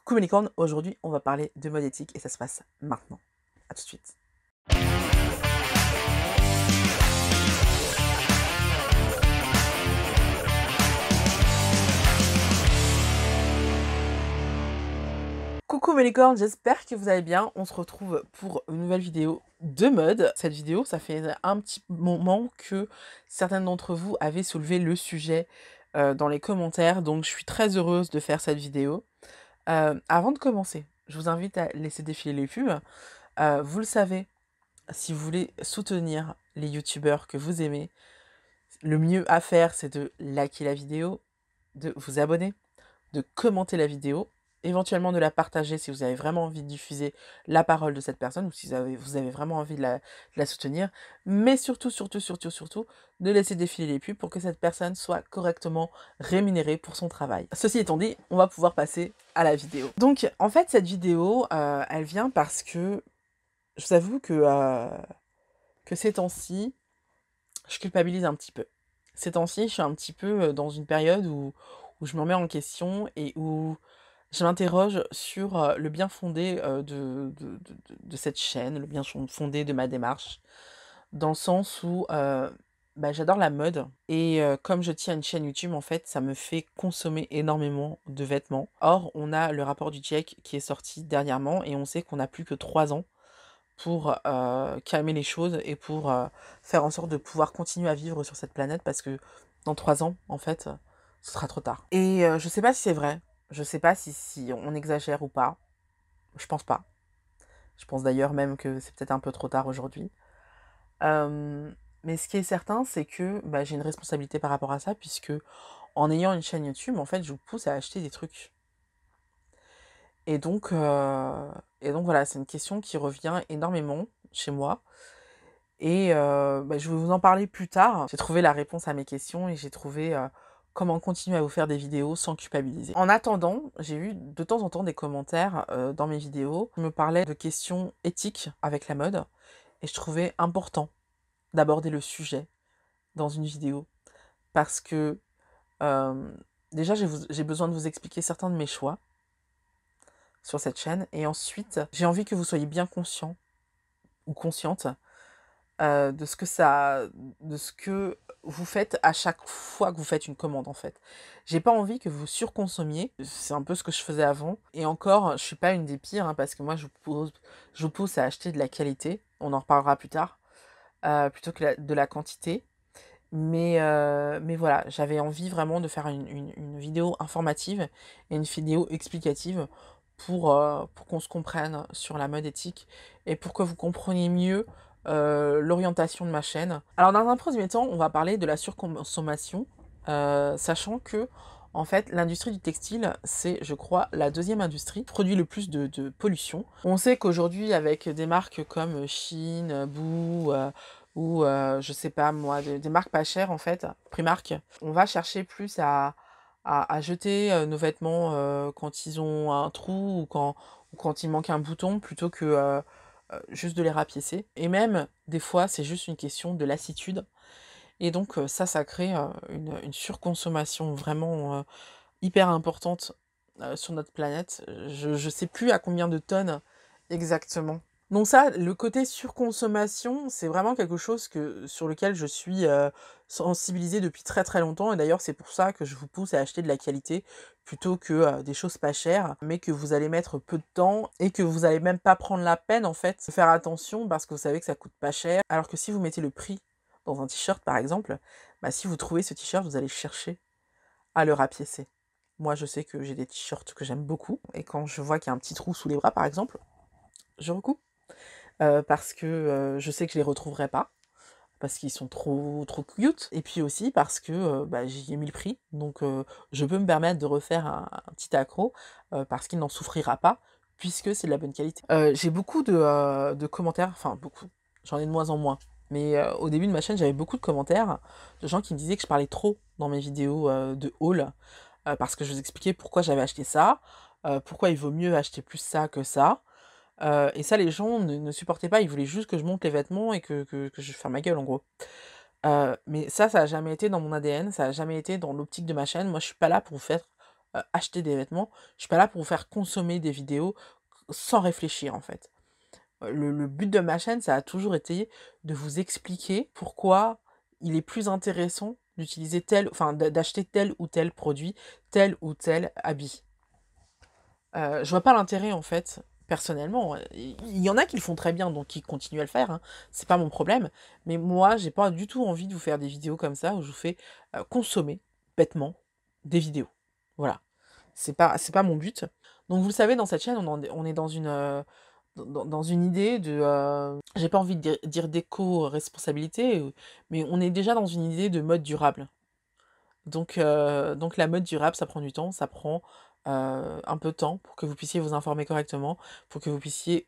Coucou mes licornes, aujourd'hui on va parler de mode éthique et ça se passe maintenant. A tout de suite. Coucou mes licornes, j'espère que vous allez bien. On se retrouve pour une nouvelle vidéo de mode. Cette vidéo, ça fait un petit moment que certaines d'entre vous avaient soulevé le sujet dans les commentaires, donc je suis très heureuse de faire cette vidéo. Avant de commencer, je vous invite à laisser défiler les pubs. Vous le savez, si vous voulez soutenir les youtubeurs que vous aimez, le mieux à faire, c'est de liker la vidéo, de vous abonner, de commenter la vidéo, éventuellement de la partager si vous avez vraiment envie de diffuser la parole de cette personne ou si vous avez vraiment envie de la soutenir, mais surtout, de laisser défiler les pubs pour que cette personne soit correctement rémunérée pour son travail. Ceci étant dit, on va pouvoir passer à la vidéo. Donc, en fait, cette vidéo, elle vient parce que je vous avoue que ces temps-ci, je culpabilise un petit peu. Ces temps-ci, je suis un petit peu dans une période où je me remets en question et où je m'interroge sur le bien fondé de cette chaîne, le bien fondé de ma démarche, dans le sens où j'adore la mode et comme je tiens une chaîne YouTube, en fait, ça me fait consommer énormément de vêtements. Or, on a le rapport du GIEC qui est sorti dernièrement et on sait qu'on n'a plus que 3 ans pour calmer les choses et pour faire en sorte de pouvoir continuer à vivre sur cette planète parce que dans 3 ans, en fait, ce sera trop tard. Et je sais pas si c'est vrai, je sais pas si on exagère ou pas, je pense pas. Je pense d'ailleurs même que c'est peut-être un peu trop tard aujourd'hui. Mais ce qui est certain, c'est que j'ai une responsabilité par rapport à ça puisque en ayant une chaîne YouTube, en fait, je vous pousse à acheter des trucs. Et donc voilà, c'est une question qui revient énormément chez moi. Et je vais vous en parler plus tard. J'ai trouvé la réponse à mes questions et j'ai trouvé comment continuer à vous faire des vidéos sans culpabiliser. En attendant, j'ai eu de temps en temps des commentaires dans mes vidéos qui me parlaient de questions éthiques avec la mode et je trouvais important d'aborder le sujet dans une vidéo parce que déjà j'ai besoin de vous expliquer certains de mes choix sur cette chaîne et ensuite j'ai envie que vous soyez bien conscient ou consciente de ce que vous faites à chaque fois que vous faites une commande, en fait. J'ai pas envie que vous surconsommiez, c'est un peu ce que je faisais avant et encore, je suis pas une des pires, hein, parce que moi je vous pousse à acheter de la qualité, on en reparlera plus tard, plutôt que de la quantité. Mais voilà, j'avais envie vraiment de faire une vidéo informative et une vidéo explicative pour qu'on se comprenne sur la mode éthique et pour que vous compreniez mieux l'orientation de ma chaîne. Alors dans un premier temps, on va parler de la surconsommation, sachant que en fait l'industrie du textile, c'est je crois la deuxième industrie qui produit le plus de pollution. On sait qu'aujourd'hui avec des marques comme Shein, Boo, ou je sais pas moi, des marques pas chères en fait, Primark, on va chercher plus à jeter nos vêtements quand ils ont un trou ou quand il manque un bouton plutôt que juste de les rapiécer. Et même des fois c'est juste une question de lassitude. Et donc ça crée une surconsommation vraiment hyper importante sur notre planète. Je sais plus à combien de tonnes exactement. Donc ça, le côté surconsommation, c'est vraiment quelque chose sur lequel je suis sensibilisée depuis très très longtemps. Et d'ailleurs, c'est pour ça que je vous pousse à acheter de la qualité plutôt que des choses pas chères, mais que vous allez mettre peu de temps et que vous allez même pas prendre la peine en fait de faire attention parce que vous savez que ça coûte pas cher. Alors que si vous mettez le prix dans un t-shirt par exemple, si vous trouvez ce t-shirt, vous allez chercher à le rapiécer. Moi, je sais que j'ai des t-shirts que j'aime beaucoup et quand je vois qu'il y a un petit trou sous les bras par exemple, je recoupe. Parce que je sais que je les retrouverai pas, parce qu'ils sont trop cute, et puis aussi parce que j'y ai mis le prix, donc je peux me permettre de refaire un petit accro, parce qu'il n'en souffrira pas, puisque c'est de la bonne qualité. J'ai beaucoup de commentaires, enfin beaucoup, j'en ai de moins en moins, mais au début de ma chaîne, j'avais beaucoup de commentaires de gens qui me disaient que je parlais trop dans mes vidéos de haul, parce que je vous expliquais pourquoi j'avais acheté ça, pourquoi il vaut mieux acheter plus ça que ça. Et ça, les gens ne supportaient pas, ils voulaient juste que je monte les vêtements et que je ferme ma gueule, en gros. Mais ça a jamais été dans mon ADN, ça a jamais été dans l'optique de ma chaîne. Moi, je suis pas là pour vous faire acheter des vêtements. Je suis pas là pour vous faire consommer des vidéos sans réfléchir, en fait. Le but de ma chaîne, ça a toujours été de vous expliquer pourquoi il est plus intéressant d'utiliser d'acheter tel ou tel produit, tel ou tel habit. Je vois pas l'intérêt, en fait, personnellement. Il y en a qui le font très bien, donc qui continuent à le faire, hein, c'est pas mon problème. Mais moi, j'ai pas du tout envie de vous faire des vidéos comme ça où je vous fais consommer bêtement des vidéos. Voilà. C'est pas mon but. Donc vous le savez, dans cette chaîne, on est dans dans une idée de, j'ai pas envie de dire d'éco-responsabilité, mais on est déjà dans une idée de mode durable. Donc la mode durable, ça prend du temps, ça prend un peu de temps pour que vous puissiez vous informer correctement, pour que vous puissiez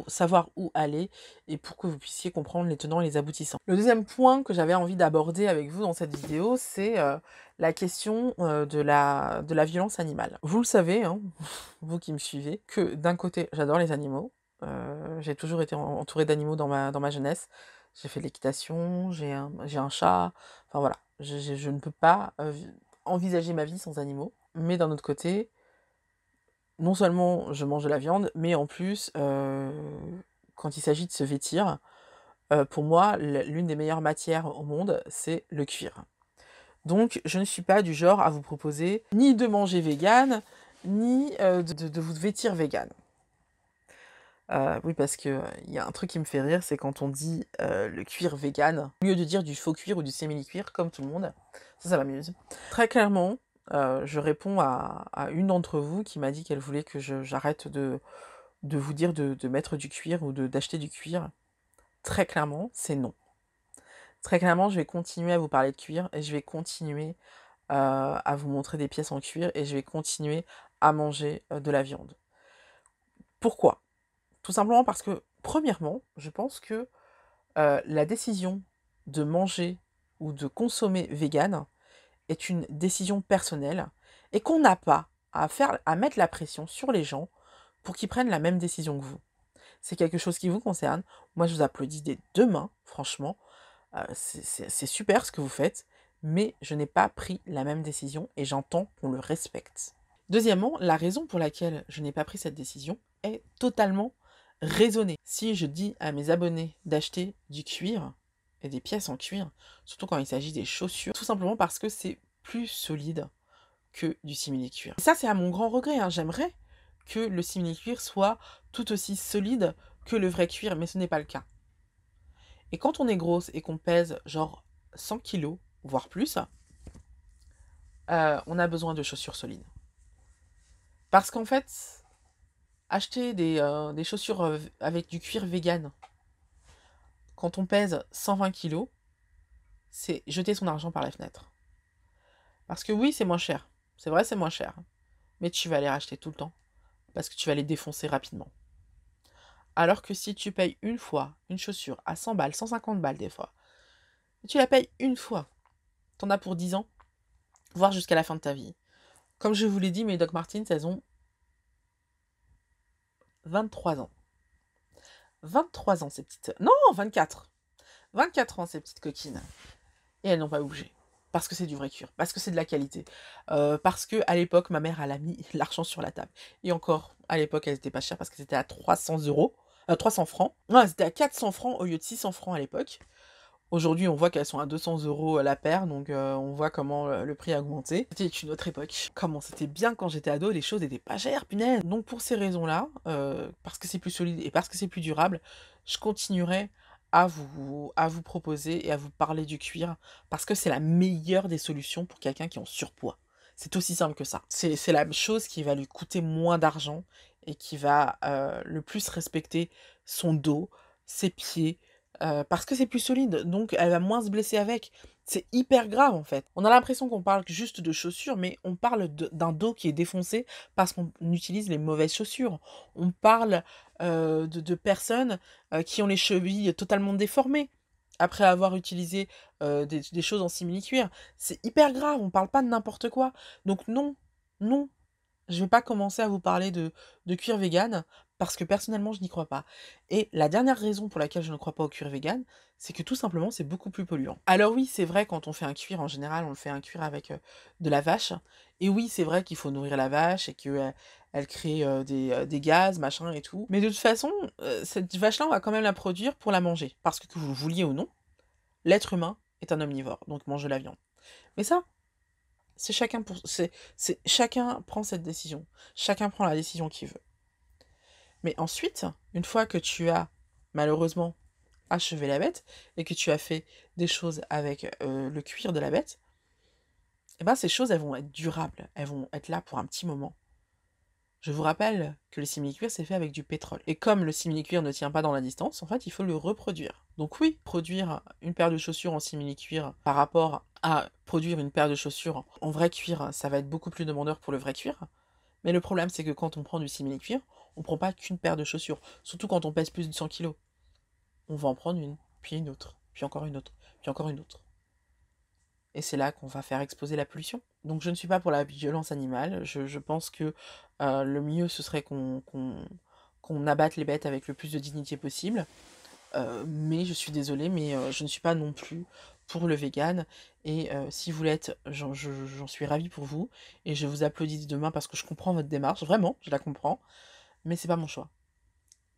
savoir où aller et pour que vous puissiez comprendre les tenants et les aboutissants. Le deuxième point que j'avais envie d'aborder avec vous dans cette vidéo, c'est la question de la violence animale. Vous le savez, hein, vous qui me suivez, que d'un côté, j'adore les animaux. J'ai toujours été entourée d'animaux dans ma jeunesse. J'ai fait de l'équitation, j'ai un chat, enfin voilà. Je ne peux pas envisager ma vie sans animaux. Mais d'un autre côté, non seulement je mange de la viande, mais en plus, quand il s'agit de se vêtir, pour moi, l'une des meilleures matières au monde, c'est le cuir. Donc, je ne suis pas du genre à vous proposer ni de manger vegan, ni de vous vêtir vegan. Oui, parce que il y a un truc qui me fait rire, c'est quand on dit le cuir vegan, au lieu de dire du faux cuir ou du simili-cuir, comme tout le monde. Ça m'amuse. Très clairement, je réponds à une d'entre vous qui m'a dit qu'elle voulait que j'arrête de vous dire de mettre du cuir ou d'acheter du cuir. Très clairement, c'est non. Très clairement, je vais continuer à vous parler de cuir et je vais continuer à vous montrer des pièces en cuir et je vais continuer à manger de la viande. Pourquoi? Tout simplement parce que, premièrement, je pense que la décision de manger ou de consommer vegan est une décision personnelle et qu'on n'a pas à mettre la pression sur les gens pour qu'ils prennent la même décision que vous. C'est quelque chose qui vous concerne. Moi, je vous applaudis des deux mains, franchement. C'est super ce que vous faites, mais je n'ai pas pris la même décision et j'entends qu'on le respecte. Deuxièmement, la raison pour laquelle je n'ai pas pris cette décision est totalement raisonnée. Si je dis à mes abonnés d'acheter du cuir et des pièces en cuir, surtout quand il s'agit des chaussures, tout simplement parce que c'est plus solide que du simili-cuir. Et ça, c'est à mon grand regret, hein. J'aimerais que le simili-cuir soit tout aussi solide que le vrai cuir, mais ce n'est pas le cas. Et quand on est grosse et qu'on pèse genre 100 kilos, voire plus, on a besoin de chaussures solides. Parce qu'en fait, acheter des chaussures avec du cuir vegan, quand on pèse 120 kilos, c'est jeter son argent par la fenêtre. Parce que oui, c'est moins cher. C'est vrai, c'est moins cher. Mais tu vas les racheter tout le temps. Parce que tu vas les défoncer rapidement. Alors que si tu payes une fois une chaussure à 100 balles, 150 balles des fois, tu la payes une fois, t'en as pour 10 ans, voire jusqu'à la fin de ta vie. Comme je vous l'ai dit, mes Doc Martens, elles ont 23 ans. 23 ans, ces petites... Non, 24. 24 ans, ces petites coquines. Et elles n'ont pas bougé. Parce que c'est du vrai cuir. Parce que c'est de la qualité. Parce que à l'époque, ma mère, elle a mis l'argent sur la table. Et encore, à l'époque, elles n'étaient pas chères parce que c'était à 300 euros. 300 francs. Non, c'était à 400 francs au lieu de 600 francs à l'époque. Aujourd'hui, on voit qu'elles sont à 200 euros la paire, donc on voit comment le prix a augmenté. C'était une autre époque. Comment c'était bien quand j'étais ado, les choses n'étaient pas chères, punaise. Donc pour ces raisons-là, parce que c'est plus solide et parce que c'est plus durable, je continuerai à vous proposer et à vous parler du cuir, parce que c'est la meilleure des solutions pour quelqu'un qui est en surpoids. C'est aussi simple que ça. C'est la chose qui va lui coûter moins d'argent et qui va le plus respecter son dos, ses pieds, parce que c'est plus solide, donc elle va moins se blesser avec. C'est hyper grave en fait. On a l'impression qu'on parle juste de chaussures, mais on parle d'un dos qui est défoncé parce qu'on utilise les mauvaises chaussures. On parle de personnes qui ont les chevilles totalement déformées après avoir utilisé des choses en simili-cuir. C'est hyper grave, on parle pas de n'importe quoi. Donc non, non, Je vais pas commencer à vous parler de cuir vegan parce que personnellement, je n'y crois pas. Et la dernière raison pour laquelle je ne crois pas au cuir vegan, c'est que tout simplement, c'est beaucoup plus polluant. Alors oui, c'est vrai, quand on fait un cuir, en général, on le fait un cuir avec de la vache. Et oui, c'est vrai qu'il faut nourrir la vache et qu'elle elle crée des gaz, machin et tout. Mais de toute façon, cette vache-là, on va quand même la produire pour la manger. Parce que vous le vouliez ou non, l'être humain est un omnivore, donc mange de la viande. Mais ça, c'est chacun pour chacun prend cette décision. Chacun prend la décision qu'il veut. Mais ensuite, une fois que tu as malheureusement achevé la bête et que tu as fait des choses avec le cuir de la bête, eh ben ces choses elles vont être durables, elles vont être là pour un petit moment. Je vous rappelle que le simili-cuir c'est fait avec du pétrole. Et comme le simili-cuir ne tient pas dans la distance, en fait il faut le reproduire. Donc oui, produire une paire de chaussures en simili-cuir par rapport à produire une paire de chaussures en vrai cuir, ça va être beaucoup plus demandeur pour le vrai cuir. Mais le problème, c'est que quand on prend du simili-cuir, on prend pas qu'une paire de chaussures. Surtout quand on pèse plus de 100 kilos. On va en prendre une, puis une autre, puis encore une autre, puis encore une autre. Et c'est là qu'on va faire exploser la pollution. Donc je ne suis pas pour la violence animale. Je pense que le mieux, ce serait qu'on abatte les bêtes avec le plus de dignité possible. Mais je suis désolée, mais je ne suis pas non plus pour le vegan. Et si vous l'êtes, j'en suis ravie pour vous. Et je vous applaudis demain parce que je comprends votre démarche. Vraiment, je la comprends. Mais c'est pas mon choix.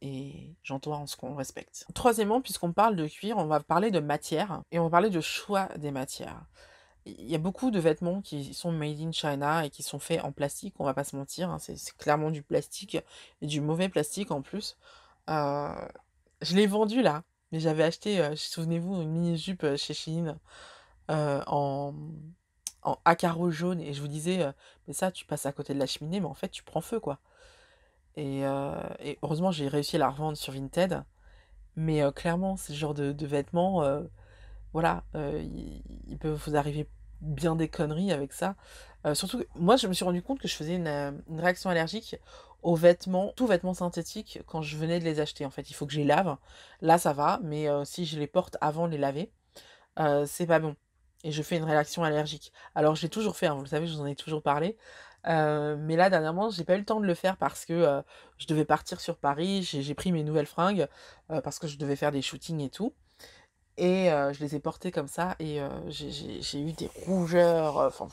Et j'entends ce qu'on respecte. Troisièmement, puisqu'on parle de cuir, on va parler de matière. Et on va parler de choix des matières. Il y a beaucoup de vêtements qui sont made in China et qui sont faits en plastique, on va pas se mentir. Hein, c'est clairement du plastique. Et du mauvais plastique en plus. Euh, je l'ai vendu là, mais j'avais acheté, souvenez-vous, une mini-jupe chez Shein en, à carreaux jaunes et je vous disais, mais ça, tu passes à côté de la cheminée, mais en fait, tu prends feu quoi. Et heureusement, j'ai réussi à la revendre sur Vinted, mais clairement, c'est le genre de vêtements, voilà, il peut vous arriver bien des conneries avec ça. Surtout que moi, je me suis rendu compte que je faisais une réaction allergique aux vêtements, tout vêtements synthétiques, quand je venais de les acheter. En fait, il faut que je les lave. Là, ça va, mais si je les porte avant de les laver, c'est pas bon. Et je fais une réaction allergique. Alors, je l'ai toujours fait, hein, vous le savez, je vous en ai toujours parlé. Mais là, dernièrement, j'ai pas eu le temps de le faire parce que je devais partir sur Paris. J'ai pris mes nouvelles fringues parce que je devais faire des shootings et tout. Et je les ai portés comme ça et j'ai eu des rougeurs, enfin,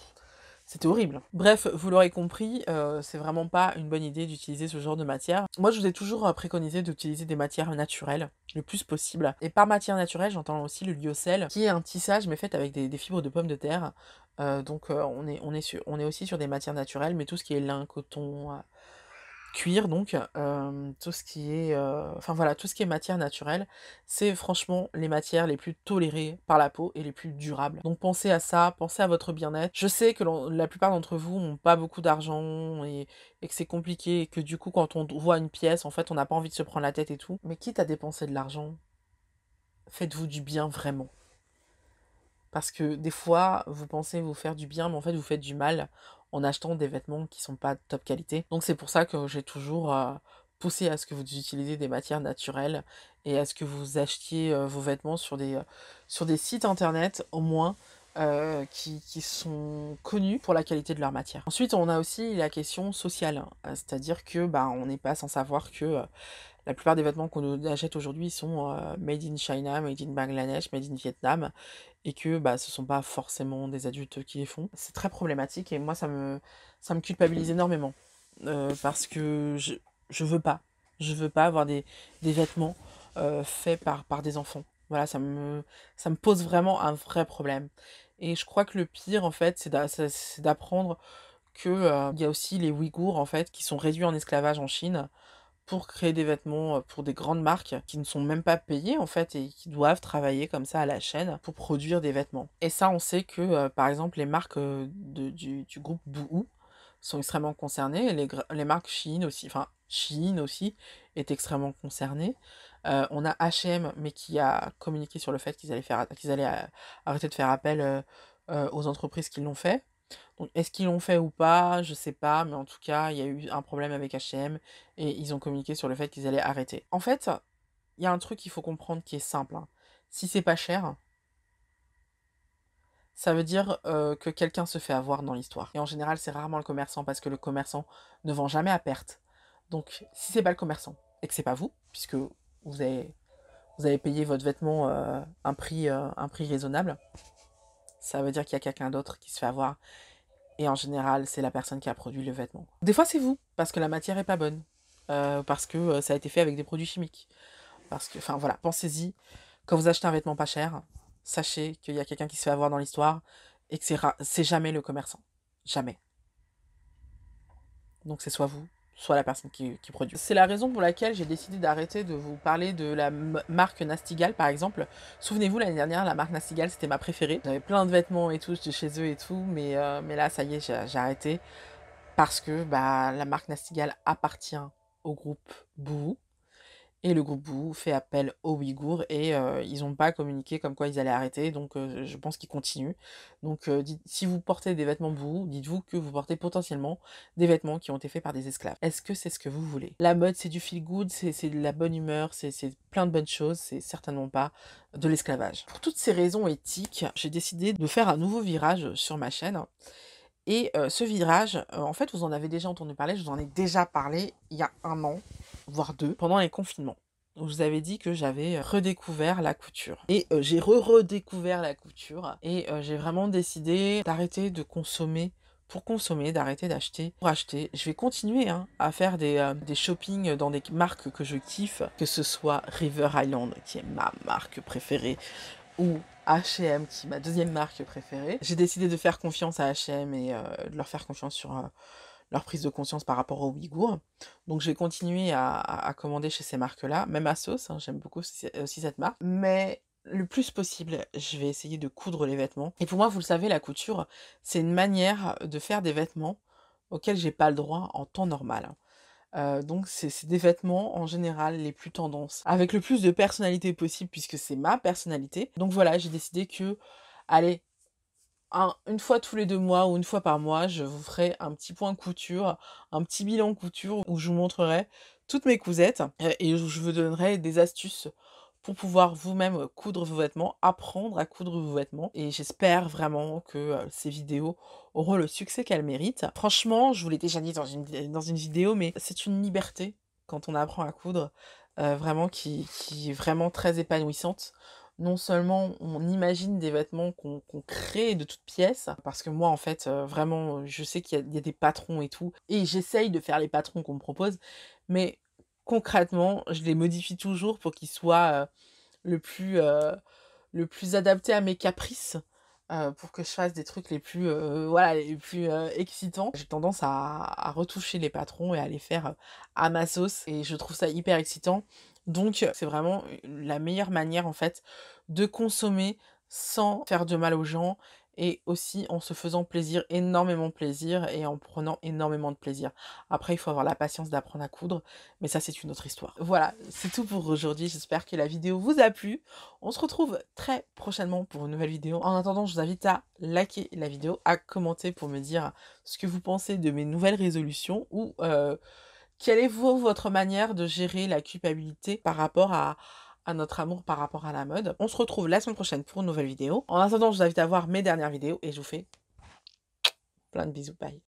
c'était horrible. Bref, vous l'aurez compris, c'est vraiment pas une bonne idée d'utiliser ce genre de matière. Moi, je vous ai toujours préconisé d'utiliser des matières naturelles, le plus possible. Et par matière naturelle, j'entends aussi le lyocell, qui est un tissage, mais fait avec des fibres de pommes de terre. Donc on est aussi sur des matières naturelles, mais tout ce qui est lin, coton, cuir donc, tout ce qui est, enfin voilà, tout ce qui est matière naturelle, c'est franchement les matières les plus tolérées par la peau et les plus durables. Donc pensez à ça, pensez à votre bien-être. Je sais que la plupart d'entre vous n'ont pas beaucoup d'argent et que c'est compliqué et que du coup quand on voit une pièce, en fait on n'a pas envie de se prendre la tête et tout. Mais quitte à dépenser de l'argent, faites-vous du bien vraiment. Parce que des fois, vous pensez vous faire du bien, mais en fait, vous faites du mal en achetant des vêtements qui sont pas de top qualité. Donc c'est pour ça que j'ai toujours poussé à ce que vous utilisiez des matières naturelles et à ce que vous achetiez vos vêtements sur des sites internet au moins qui sont connus pour la qualité de leur matière. Ensuite, on a aussi la question sociale, hein. C'est-à-dire que bah, on n'est pas sans savoir que la plupart des vêtements qu'on achète aujourd'hui sont made in China, made in Bangladesh, made in Vietnam, et que bah, ce sont pas forcément des adultes qui les font. C'est très problématique et moi ça me culpabilise énormément parce que je veux pas. Je veux pas avoir des vêtements faits par des enfants. Voilà, ça me pose vraiment un vrai problème. Et je crois que le pire, en fait, c'est d'apprendre que il y a aussi les Ouïghours, en fait, qui sont réduits en esclavage en Chine pour créer des vêtements pour des grandes marques qui ne sont même pas payées en fait et qui doivent travailler comme ça à la chaîne pour produire des vêtements. Et ça, on sait que par exemple les marques du groupe Boohoo sont extrêmement concernées, et les marques Shein aussi, enfin Shein aussi est extrêmement concernée. On a H&M mais qui a communiqué sur le fait qu'ils allaient arrêter de faire appel aux entreprises qui l'ont fait. Donc, est-ce qu'ils l'ont fait ou pas? Je sais pas, mais en tout cas, il y a eu un problème avec H&M et ils ont communiqué sur le fait qu'ils allaient arrêter. En fait, il y a un truc qu'il faut comprendre qui est simple, hein. Si c'est pas cher, ça veut dire que quelqu'un se fait avoir dans l'histoire. Et en général, c'est rarement le commerçant parce que le commerçant ne vend jamais à perte. Donc, si c'est pas le commerçant et que c'est pas vous, puisque vous avez, vous avez payé votre vêtement un prix raisonnable, ça veut dire qu'il y a quelqu'un d'autre qui se fait avoir. Et en général, c'est la personne qui a produit le vêtement. Des fois, c'est vous, parce que la matière est pas bonne. Parce que ça a été fait avec des produits chimiques. Parce que, enfin voilà, pensez-y. Quand vous achetez un vêtement pas cher, sachez qu'il y a quelqu'un qui se fait avoir dans l'histoire et que c'est jamais le commerçant. Jamais. Donc c'est soit vous, soit la personne qui produit. C'est la raison pour laquelle j'ai décidé d'arrêter de vous parler de la marque Nastigal, par exemple. Souvenez-vous, l'année dernière, la marque Nastigal, c'était ma préférée. J'avais plein de vêtements et tout de chez eux et tout, mais là, ça y est, j'ai arrêté. Parce que bah, la marque Nastigal appartient au groupe Bouhou. Et le groupe Bouhou fait appel aux Ouïghours et ils n'ont pas communiqué comme quoi ils allaient arrêter, donc je pense qu'ils continuent. Donc si vous portez des vêtements Bouhou, dites-vous que vous portez potentiellement des vêtements qui ont été faits par des esclaves. Est-ce que c'est ce que vous voulez? La mode, c'est du feel good, c'est de la bonne humeur, c'est plein de bonnes choses, c'est certainement pas de l'esclavage. Pour toutes ces raisons éthiques, j'ai décidé de faire un nouveau virage sur ma chaîne. Et ce virage, en fait, vous en avez déjà entendu parler, je vous en ai déjà parlé il y a 1 an, voire 2, pendant les confinements. Je vous avais dit que j'avais redécouvert la couture. Et j'ai redécouvert la couture. Et j'ai vraiment décidé d'arrêter de consommer pour consommer, d'arrêter d'acheter pour acheter. Je vais continuer à faire des shopping dans des marques que je kiffe, que ce soit River Island, qui est ma marque préférée, ou H&M, qui est ma deuxième marque préférée. J'ai décidé de faire confiance à H&M et de leur faire confiance sur leur prise de conscience par rapport aux Ouïghours. Donc je vais continuer à commander chez ces marques-là, même à Sauce, j'aime beaucoup aussi cette marque. Mais le plus possible, je vais essayer de coudre les vêtements. Et pour moi, vous le savez, la couture, c'est une manière de faire des vêtements auxquels j'ai pas le droit en temps normal. Donc c'est des vêtements en général les plus tendances, avec le plus de personnalité possible puisque c'est ma personnalité. Donc voilà, j'ai décidé que, allez, une fois tous les 2 mois ou une fois par mois, je vous ferai un petit point couture, un petit bilan couture où je vous montrerai toutes mes cousettes et où je vous donnerai des astuces pour pouvoir vous-même coudre vos vêtements, apprendre à coudre vos vêtements. Et j'espère vraiment que ces vidéos auront le succès qu'elles méritent. Franchement, je vous l'ai déjà dit dans une vidéo, mais c'est une liberté quand on apprend à coudre, vraiment qui est vraiment très épanouissante. Non seulement on imagine des vêtements qu'on crée de toutes pièces, parce que moi en fait, vraiment, je sais qu'il y a des patrons et tout, et j'essaye de faire les patrons qu'on me propose, mais concrètement, je les modifie toujours pour qu'ils soient le plus adapté à mes caprices, pour que je fasse des trucs les plus, voilà, les plus excitants. J'ai tendance à retoucher les patrons et à les faire à ma sauce et je trouve ça hyper excitant. Donc c'est vraiment la meilleure manière en fait de consommer sans faire de mal aux gens et aussi en se faisant plaisir, énormément plaisir et en prenant énormément de plaisir. Après, il faut avoir la patience d'apprendre à coudre, mais ça, c'est une autre histoire. Voilà, c'est tout pour aujourd'hui. J'espère que la vidéo vous a plu. On se retrouve très prochainement pour une nouvelle vidéo. En attendant, je vous invite à liker la vidéo, à commenter pour me dire ce que vous pensez de mes nouvelles résolutions ou quelle est votre manière de gérer la culpabilité par rapport à notre amour par rapport à la mode. On se retrouve la semaine prochaine pour une nouvelle vidéo. En attendant, je vous invite à voir mes dernières vidéos et je vous fais plein de bisous. Bye.